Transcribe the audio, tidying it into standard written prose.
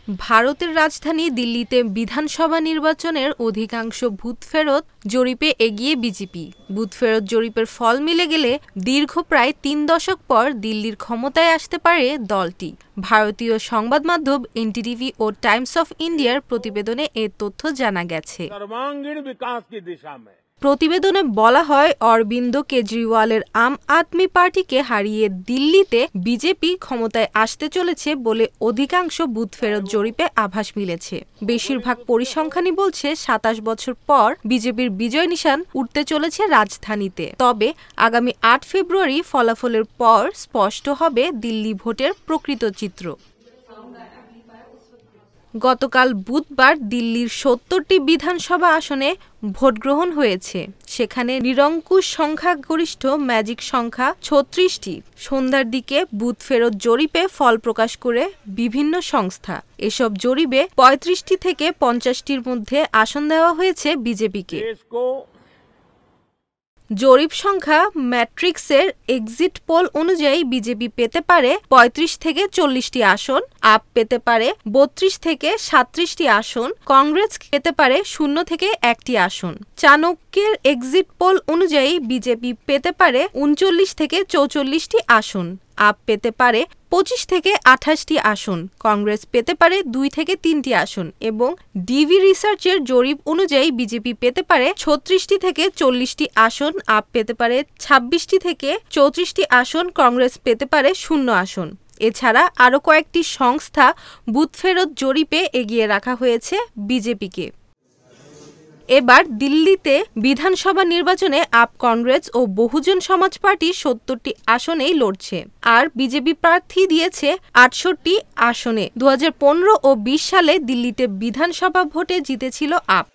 ভারতের রাজধানী দিল্লিতে বিধানসভা নির্বাচনের অধিকাংশ ভূত-ফেরত জরিপে এগিয়ে বিজেপি। ভূত-ফেরত জরিপের ফল মিলে গেলে দীর্ঘ প্রায় ৩ দশক পর দিল্লির ক্ষমতায় আসতে পারে দলটি। ভারতীয় সংবাদ মাধ্যম এনডিটিভি ও টাইমস অফ ইন্ডিয়ার প্রতিবেদনে এ তথ্য জানা গেছে। প্রতিবেদনে বলা হয়, অরবিন্দ কেজরিওয়ালের আম আদমি পার্টিকে হারিয়ে দিল্লিতে বিজেপি ক্ষমতায় আসতে চলেছে বলে অধিকাংশ বুথ-ফেরত জরিপে আভাস মিলেছে। বেশিরভাগ পরিসংখ্যানই বলছে ২৭ বছর পর বিজেপির বিজয় নিশান উঠতে চলেছে রাজধানীতে। তবে আগামী ৮ ফেব্রুয়ারি ফলাফলের পর স্পষ্ট হবে দিল্লি ভোটের প্রকৃত চিত্র। গতকাল বুধবার দিল্লির ৭০টি বিধানসভা আসনে ভোটগ্রহণ হয়েছে। সেখানে নিরঙ্কুশ সংখ্যাগরিষ্ঠ ম্যাজিক সংখ্যা ৩৬টি। সন্ধ্যার দিকে বুথ ফেরত জরিপে ফল প্রকাশ করে বিভিন্ন সংস্থা। এসব জরিপে ৩৫টি থেকে ৫০টির মধ্যে আসন দেওয়া হয়েছে বিজেপিকে। জরিপ সংখ্যা ম্যাট্রিক্সের এক্সিট পোল অনুযায়ী বিজেপি পেতে পারে ৩৫ থেকে ৪০টি আসন, আপ পেতে পারে ৩২ থেকে ৩৭টি আসন, কংগ্রেস পেতে পারে ০ থেকে ১টি আসন। চাণক্যের এক্সিট পোল অনুযায়ী বিজেপি পেতে পারে ৩৯ থেকে ৪৪টি আসন, আপ পেতে পারে ২৫ থেকে ২৮টি আসন, কংগ্রেস পেতে পারে ২ থেকে ৩টি আসন এবং ডিভি রিসার্চের জরিপ অনুযায়ী বিজেপি পেতে পারে ৩৬টি থেকে ৪০টি আসন, আপ পেতে পারে ২৬টি থেকে ৩৪টি আসন, কংগ্রেস পেতে পারে ০ আসন। এছাড়া আরও কয়েকটি সংস্থা বুথ-ফেরত জরিপে এগিয়ে রাখা হয়েছে বিজেপিকে। এবার দিল্লিতে বিধানসভা নির্বাচনে আপ, কংগ্রেস ও বহুজন সমাজ পার্টি ৭০টি আসনেই লড়ছে, আর বিজেপি প্রার্থী দিয়েছে ৬৮টি আসনে। ২০১৫ ও ২০ সালে দিল্লিতে বিধানসভা ভোটে জিতেছিল আপ।